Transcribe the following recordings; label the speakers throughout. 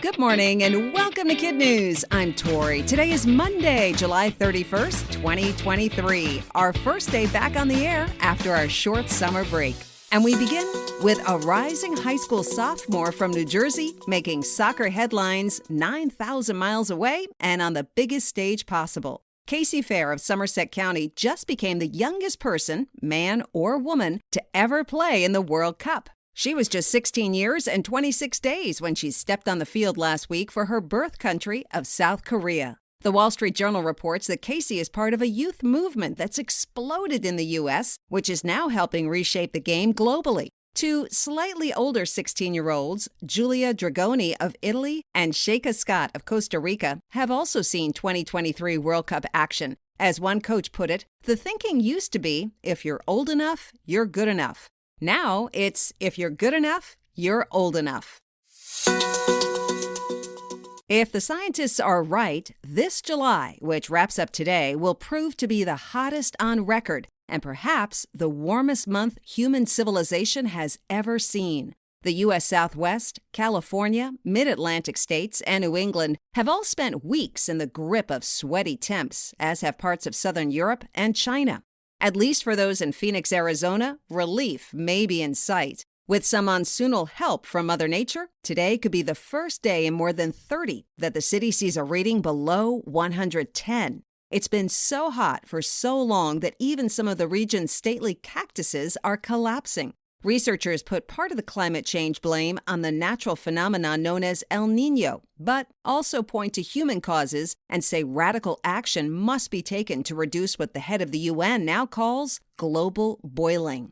Speaker 1: Good morning and welcome to KidNuz. I'm Tori. Today is Monday, July 31st, 2023, our first day back on the air after our short summer break. And we begin with a rising high school sophomore from New Jersey making soccer headlines 9,000 miles away and on the biggest stage possible. Casey Fair of Somerset County just became the youngest person, man or woman, to ever play in the World Cup. She was just 16 years and 26 days when she stepped on the field last week for her birth country of South Korea. The Wall Street Journal reports that Casey is part of a youth movement that's exploded in the U.S., which is now helping reshape the game globally. Two slightly older 16-year-olds, Giulia Dragoni of Italy and Sheikha Scott of Costa Rica, have also seen 2023 World Cup action. As one coach put it, the thinking used to be, if you're old enough, you're good enough. Now it's, if you're good enough, you're old enough. If the scientists are right, this July, which wraps up today, will prove to be the hottest on record and perhaps the warmest month human civilization has ever seen. The U.S. Southwest, California, Mid-Atlantic states, and New England have all spent weeks in the grip of sweaty temps, as have parts of Southern Europe and China. At least for those in Phoenix, Arizona, relief may be in sight. With some monsoonal help from Mother Nature, today could be the first day in more than 30 that the city sees a reading below 110. It's been so hot for so long that even some of the region's stately cactuses are collapsing. Researchers put part of the climate change blame on the natural phenomenon known as El Niño, but also point to human causes and say radical action must be taken to reduce what the head of the UN now calls global boiling.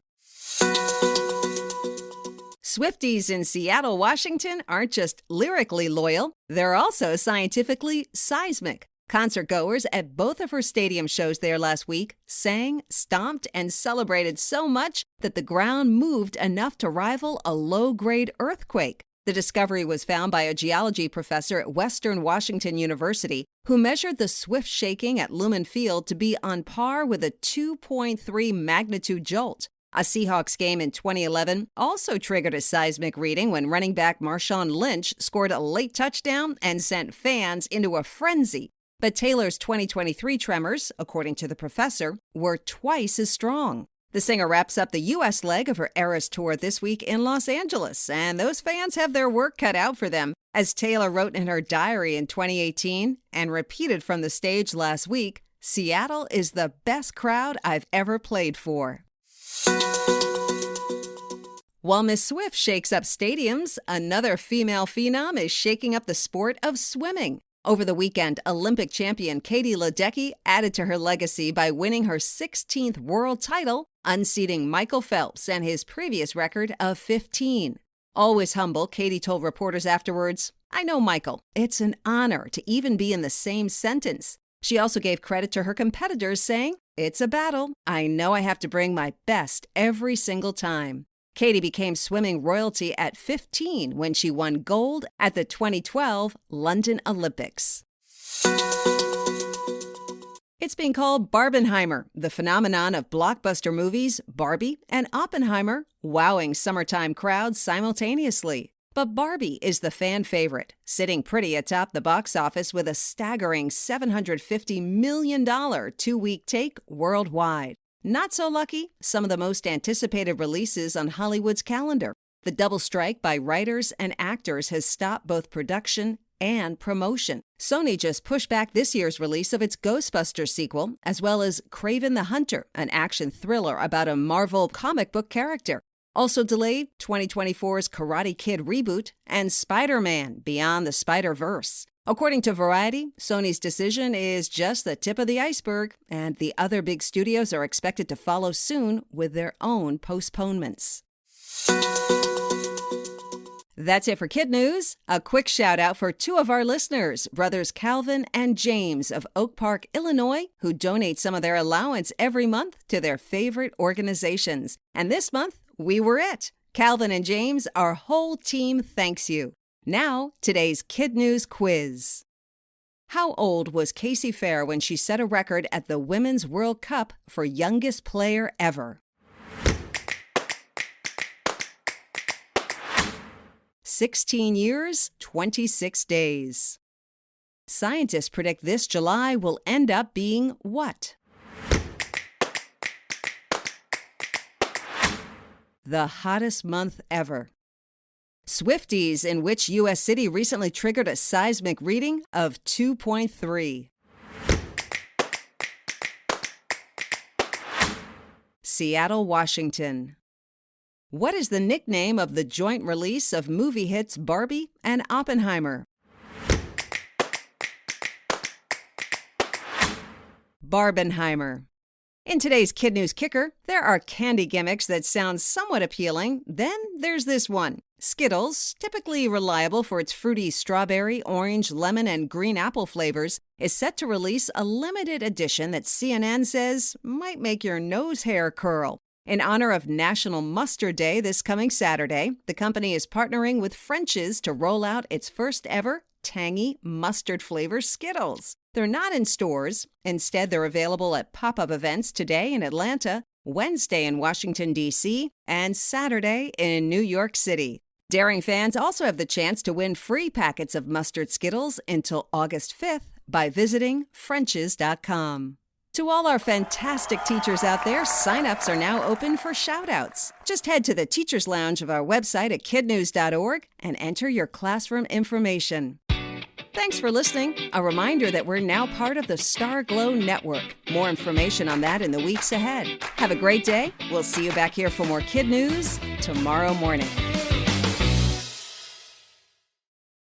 Speaker 1: Swifties in Seattle, Washington aren't just lyrically loyal, they're also scientifically seismic. Concertgoers at both of her stadium shows there last week sang, stomped, and celebrated so much that the ground moved enough to rival a low-grade earthquake. The discovery was found by a geology professor at Western Washington University who measured the swift shaking at Lumen Field to be on par with a 2.3 magnitude jolt. A Seahawks game in 2011 also triggered a seismic reading when running back Marshawn Lynch scored a late touchdown and sent fans into a frenzy. But Taylor's 2023 tremors, according to the professor, were twice as strong. The singer wraps up the U.S. leg of her Eras tour this week in Los Angeles, and those fans have their work cut out for them. As Taylor wrote in her diary in 2018 and repeated from the stage last week, Seattle is the best crowd I've ever played for. While Miss Swift shakes up stadiums, another female phenom is shaking up the sport of swimming. Over the weekend, Olympic champion Katie Ledecky added to her legacy by winning her 16th world title, unseating Michael Phelps and his previous record of 15. Always humble, Katie told reporters afterwards, "I know Michael. It's an honor to even be in the same sentence." She also gave credit to her competitors, saying, "It's a battle. I know I have to bring my best every single time." Katie became swimming royalty at 15 when she won gold at the 2012 London Olympics. It's being called Barbenheimer, the phenomenon of blockbuster movies Barbie and Oppenheimer wowing summertime crowds simultaneously. But Barbie is the fan favorite, sitting pretty atop the box office with a staggering $750 million two-week take worldwide. Not so lucky, some of the most anticipated releases on Hollywood's calendar. The double strike by writers and actors has stopped both production and promotion. Sony just pushed back this year's release of its Ghostbusters sequel, as well as Kraven the Hunter, an action thriller about a Marvel comic book character. Also delayed, 2024's Karate Kid reboot and Spider-Man Beyond the Spider-Verse. According to Variety, Sony's decision is just the tip of the iceberg, and the other big studios are expected to follow soon with their own postponements. That's it for KidNuz. A quick shout out for two of our listeners, brothers Calvin and James of Oak Park, Illinois, who donate some of their allowance every month to their favorite organizations. And this month, we were it. Calvin and James, our whole team thanks you. Now, today's KidNuz quiz. How old was Casey Fair when she set a record at the Women's World Cup for youngest player ever? 16 years, 26 days. Scientists predict this July will end up being what? The hottest month ever. Swifties, in which U.S. city recently triggered a seismic reading of 2.3. Seattle, Washington. What is the nickname of the joint release of movie hits Barbie and Oppenheimer? Barbenheimer. In today's KidNuz Kicker, there are candy gimmicks that sound somewhat appealing. Then there's this one. Skittles, typically reliable for its fruity strawberry, orange, lemon, and green apple flavors, is set to release a limited edition that CNN says might make your nose hair curl. In honor of National Mustard Day this coming Saturday, the company is partnering with French's to roll out its first ever tangy mustard flavor Skittles. They're not in stores. Instead, they're available at pop-up events today in Atlanta, Wednesday in Washington, D.C., and Saturday in New York City. Daring fans also have the chance to win free packets of mustard Skittles until August 5th by visiting French's.com. To all our fantastic teachers out there, sign-ups are now open for shout-outs. Just head to the Teacher's Lounge of our website at kidnuz.org and enter your classroom information. Thanks for listening. A reminder that we're now part of the Star Glow Network. More information on that in the weeks ahead. Have a great day. We'll see you back here for more KidNuz tomorrow morning.